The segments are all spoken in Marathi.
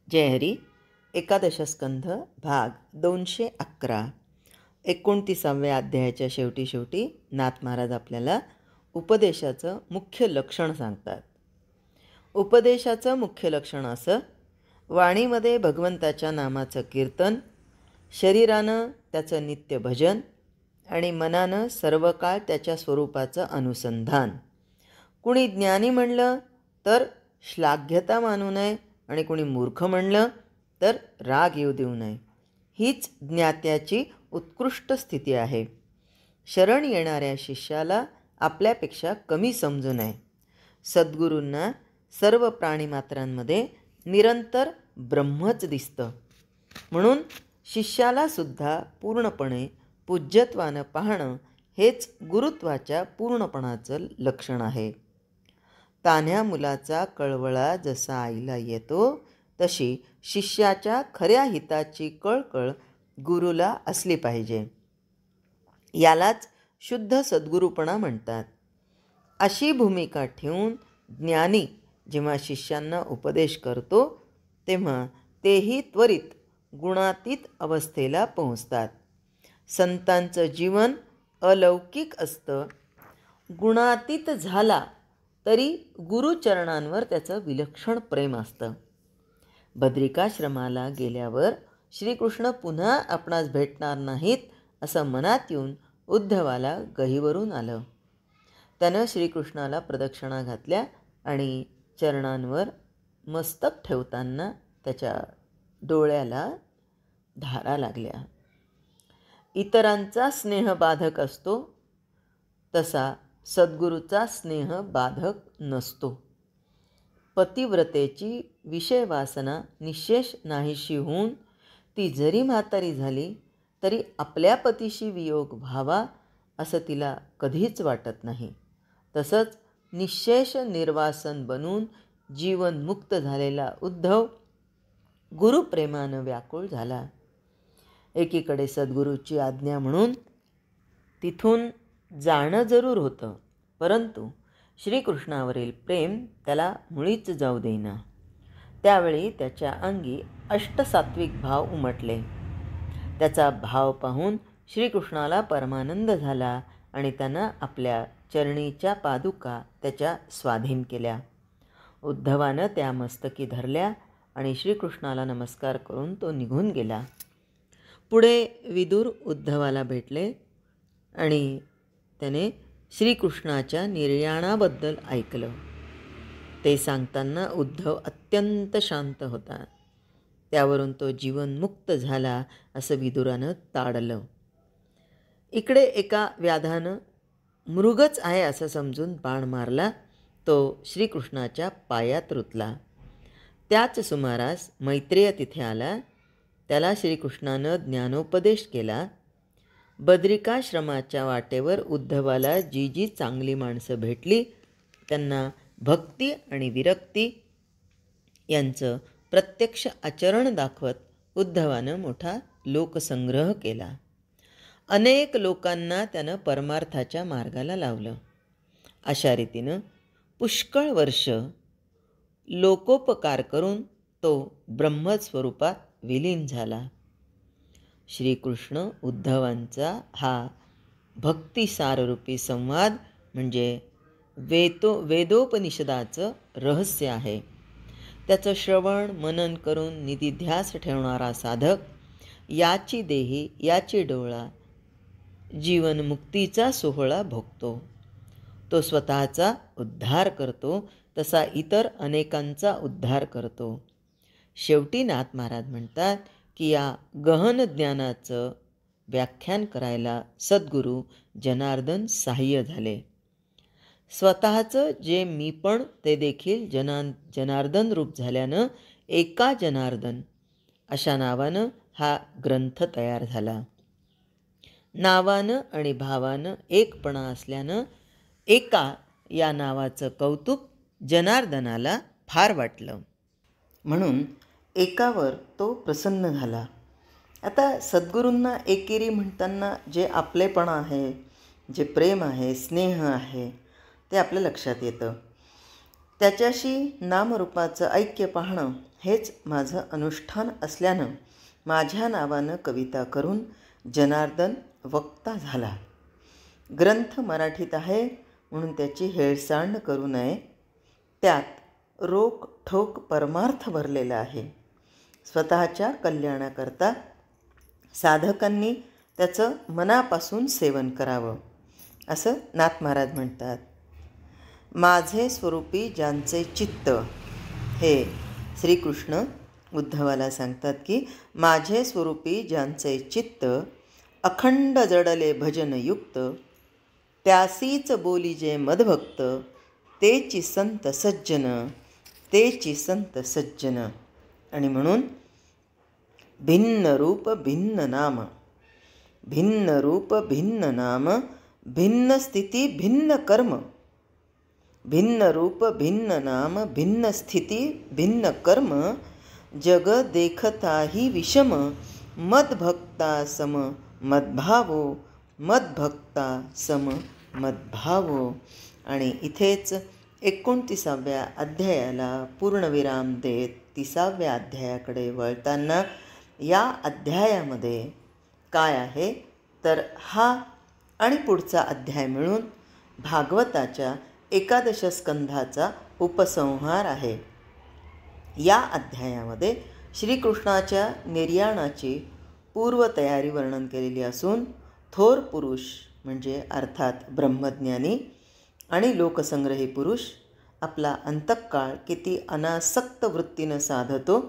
जय हरी. एकादश स्कंध भाग 211. 29व्या अध्यायाच्या शेवटी नाथ महाराज आपल्याला उपदेशाचं मुख्य लक्षण सांगतात. उपदेशाचं मुख्य लक्षण असं: वाणीमध्ये भगवंताच्या नामाचं कीर्तन, शरीरानं त्याचं नित्य भजन आणि मनानं सर्व काळ त्याच्या स्वरूपाचं अनुसंधान. कुणी ज्ञानी म्हणलं तर श्लाघ्यता मानू नये आणि कोणी मूर्ख म्हणलं तर राग येऊ देऊ नये. हीच ज्ञात्याची उत्कृष्ट स्थिती आहे. शरण येणाऱ्या शिष्याला आपल्यापेक्षा कमी समजू नये. सद्गुरूंना सर्व प्राणीमात्रांमध्ये निरंतर ब्रह्मच दिसतं, म्हणून शिष्यालासुद्धा पूर्णपणे पूज्यत्वानं पाहणं हेच गुरुत्वाच्या पूर्णपणाचं लक्षण आहे. तान्ह्या मुलाचा कळवळा जसा आईला येतो, तशी शिष्याच्या खऱ्या हिताची कळकळ गुरुला असली पाहिजे. यालाच शुद्ध सद्गुरूपणा म्हणतात. अशी भूमिका ठेवून ज्ञानी जेव्हा शिष्यांना उपदेश करतो, तेव्हा तेही त्वरित गुणातीत अवस्थेला पोहोचतात. संतांचं जीवन अलौकिक असतं. गुणातीत झाला तरी गुरुचरणांवर त्याचं विलक्षण प्रेम असतं. बद्रिकाश्रमाला गेल्यावर श्रीकृष्ण पुन्हा आपणास भेटणार नाहीत असं मनात येऊन उद्धवाला गहिवरून आलं. त्यानं श्रीकृष्णाला प्रदक्षिणा घातल्या आणि चरणांवर मस्तक ठेवताना त्याच्या डोळ्याला धारा लागल्या. इतरांचा स्नेह बाधक असतो, तसा सद्गुरूचा स्नेह बाधक नसतो. पतिव्रतेची विषयवासना निःशेष नाहीशी होऊन ती जरी म्हातारी झाली तरी आपल्या पतीशी वियोग व्हावा असं तिला कधीच वाटत नाही. तसंच निःशेष निर्वासन बनून जीवनमुक्त झालेला उद्धव गुरुप्रेमानं व्याकुळ झाला. एकीकडे सद्गुरूची आज्ञा म्हणून तिथून जाणं जरूर होतं, परंतु श्रीकृष्णावरील प्रेम त्याला मुळीच जाऊ देईना. त्यावेळी त्याच्या अंगी अष्टसात्विक भाव उमटले. त्याचा भाव पाहून श्रीकृष्णाला परमानंद झाला आणि त्यानं आपल्या चरणीच्या पादुका त्याच्या स्वाधीन केल्या. उद्धवानं त्या मस्तकी धरल्या आणि श्रीकृष्णाला नमस्कार करून तो निघून गेला. पुढे विदुर उद्धवाला भेटले आणि त्याने श्रीकृष्णाच्या निर्याणाबद्दल ऐकलं. ते सांगताना उद्धव अत्यंत शांत होता. त्यावरून तो जीवनमुक्त झाला असं विदुरानं ताडलं. इकडे एका व्याधानं मृगच आहे असं समजून बाण मारला. तो श्रीकृष्णाच्या पायात रुतला. त्याच सुमारास मैत्रेय तिथे आला. त्याला श्रीकृष्णानं ज्ञानोपदेश केला. बद्रिकाश्रमाच्या वाटेवर उद्धवाला जी जी चांगली माणसं भेटली, त्यांना भक्ती आणि विरक्ती यांचं प्रत्यक्ष आचरण दाखवत उद्धवानं मोठा लोकसंग्रह केला. अनेक लोकांना त्यानं परमार्थाच्या मार्गाला लावलं. अशा रीतीनं पुष्कळ वर्ष लोकोपकार करून तो ब्रह्मस्वरूपात विलीन झाला. श्रीकृष्ण उद्धवांचा हा भक्तिसाररूपी संवाद म्हणजे वेदोपनिषदाचं रहस्य आहे. त्याचं श्रवण मनन करून निधिध्यास ठेवणारा साधक याची देही याची डोळा जीवनमुक्तीचा सोहळा भोगतो. तो स्वतःचा उद्धार करतो, तसा इतर अनेकांचा उद्धार करतो. शेवटी नाथ महाराज म्हणतात की या गहन ज्ञानाचं व्याख्यान करायला सद्गुरू जनार्दन सहाय्य झाले. स्वतःचं जे मीपण ते देखील जनार्दन रूप झाल्यानं एका जनार्दन अशा नावानं हा ग्रंथ तयार झाला. नावानं आणि भावानं एकपणा असल्यानं एका या नावाचं कौतुक जनार्दनाला फार वाटलं, म्हणून एकावर तो प्रसन्न झाला. आता सद्गुरूंना एकेरी म्हणताना जे आपलेपणा आहे, जे प्रेम आहे, स्नेह आहे, ते आपल्या लक्षात येतं. त्याच्याशी नामरूपाचं ऐक्य पाहणं हेच माझं अनुष्ठान असल्यानं माझ्या नावानं कविता करून जनार्दन वक्ता झाला. ग्रंथ मराठीत आहे म्हणून त्याची हेळसांड करू नये. त्यात रोख ठोक परमार्थ भरलेला आहे. स्वतःच्या कल्याणाकरता साधकांनी त्याचं मनापासून सेवन करावं असं नाथ महाराज म्हणतात. माझे स्वरूपी ज्यांचे चित्त, हे श्रीकृष्ण उद्धवाला सांगतात की माझे स्वरूपी ज्यांचे चित्त अखंड जडले भजनयुक्त, त्यासीच बोली जे मदभक्त, तेची संत सज्जन, तेची संत सज्जन. आणि म्हणून भिन्न रूप भिन्न नाम, भिन्न रूप भिन्न नाम, भिन्न स्थिती भिन्न कर्म, भिन्न रूप भिन्न नाम, भिन्न स्थिती भिन्न कर्म, जग देखताही विषम, मदभक्ता सम मद्भावो, मदभक्ता सम मद्भावो. आणि इथेच 29व्या अध्यायाला पूर्णविराम देत 30व्या अध्यायाकडे वळताना या अध्यायामध्ये काय आहे तर हा आणि पुढचा अध्याय मिळून भागवताच्या 11 स्कंधाचा उपसंहार आहे. या अध्यायामध्ये श्रीकृष्णाच्या निर्याणाची पूर्वतयारी वर्णन केलेली असून थोर पुरुष म्हणजे अर्थात ब्रह्मज्ञानी आणि लोकसंग्रही पुरुष आपला अंतःकाळ किती अनासक्त वृत्तीनं साधतो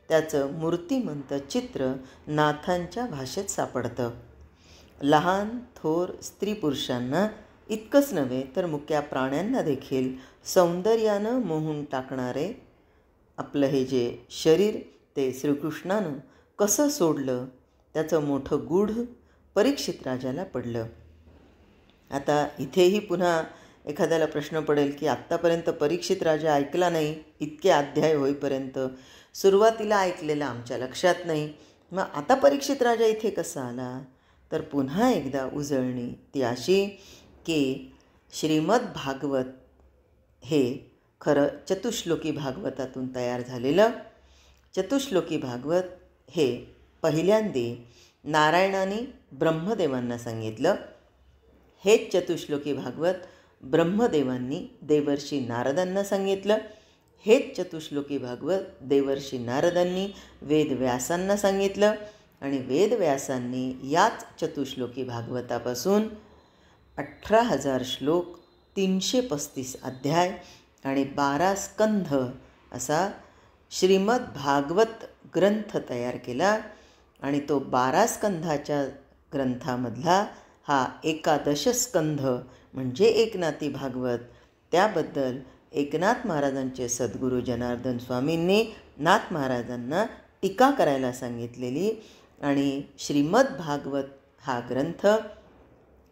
त्याचं मूर्तिमंत चित्र नाथांच्या भाषेत सापडतं. लहान थोर स्त्री पुरुषांना इतकंच नव्हे तर मुक्या प्राण्यांना देखील सौंदर्यानं मोहून टाकणारे आपलं हे जे शरीर ते श्रीकृष्णानं कसं सोडलं त्याचं मोठं गूढ परीक्षित राजाला पडलं. आता इथेही पुन्हा एखाद्याला प्रश्न पडेल की आत्तापर्यंत परीक्षित राजा ऐकला नाही, इतके अध्याय होईपर्यंत सुरुवातीला ऐकलेलं आमच्या लक्षात नाही, मग आता परीक्षित राजा इथे कसा आला? तर पुन्हा एकदा उजळणी ती अशी की श्रीमद भागवत हे खरं चतुश्लोकी भागवतातून तयार झालेलं. चतुश्लोकी भागवत हे पहिल्यांदी नारायणाने ब्रह्मदेवांना सांगितलं. हेच चतुश्लोकी भागवत ब्रह्मदेवांनी देवर्षी नारदांना सांगितलं. हेच चतुश्लोकी भागवत देवर्षी नारदांनी वेदव्यासांना सांगितलं आणि वेदव्यासांनी याच चतुश्लोकी भागवतापासून 18,000 श्लोक, 335 अध्याय आणि 12 स्कंध असा श्रीमद भागवत ग्रंथ तयार केला. आणि तो 12 स्कंधाच्या ग्रंथामधला हा 11 स्कंध म्हणजे एकनाथी भागवत, त्याबद्दल एकनाथ महाराजांचे सद्गुरू जनार्दन स्वामींनी नाथ महाराजांना टीका करायला सांगितलेली. आणि श्रीमद भागवत हा ग्रंथ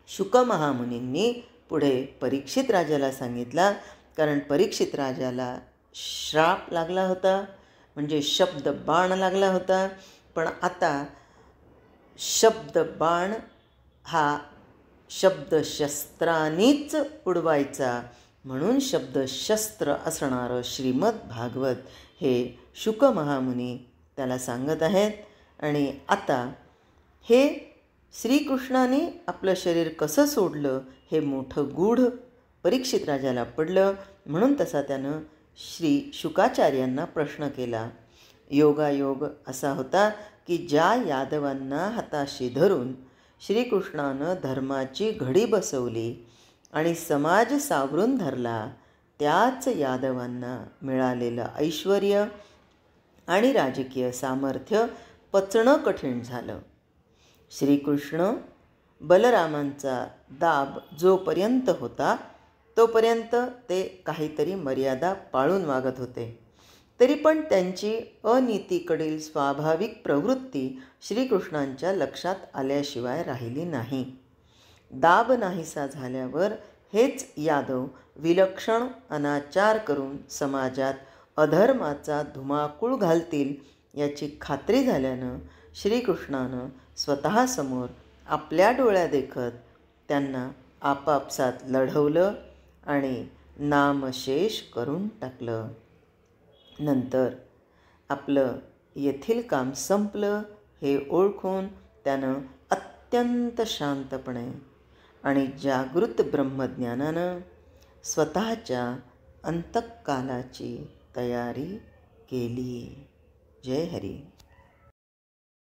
शुक महामुनींनी पुढे परीक्षित राजाला सांगितला, कारण परीक्षित राजाला श्राप लागला होता, म्हणजे शब्द बाण लागला होता. पण आता शब्द बाण हा शब्दशस्त्रांनीच उडवायचा, म्हणून शब्दशस्त्र असणारं श्रीमद भागवत हे शुक महामुनी त्याला सांगत आहेत. आणि आता हे श्रीकृष्णाने आपलं शरीर कसं सोडलं हे मोठं गूढ परीक्षित राजाला पडलं, म्हणून तसा त्यानं श्री शुकाचार्यांना प्रश्न केला. योगायोग असा होता की ज्या यादवांना हाताशी धरून श्रीकृष्णानं धर्माची घडी बसवली आणि समाज सावरून धरला, त्याच यादवांना मिळालेलं ऐश्वर्य आणि राजकीय सामर्थ्य पचणं कठीण झालं. श्रीकृष्ण बलरामांचा दाब जोपर्यंत होता तोपर्यंत ते काहीतरी मर्यादा पाळून वागत होते. तरी पण त्यांची अनीतीकडील स्वाभाविक प्रवृत्ती श्रीकृष्णांच्या लक्षात आल्याशिवाय राहिली नाही. दाब नाहीसा झाल्यावर हेच यादव विलक्षण अनाचार करून समाजात अधर्माचा धुमाकूळ घालतील याची खात्री झाल्यानं श्रीकृष्णानं स्वतःसमोर आपल्या डोळ्यादेखत त्यांना आपापसात लढवलं आणि नामशेष करून टाकलं. नंतर आपलं येथील काम संपलं हे ओळखून त्यानं अत्यंत शांतपणे आणि जागृत ब्रह्मज्ञानानं स्वतःच्या अंतःकालाची तयारी केली. जय हरी.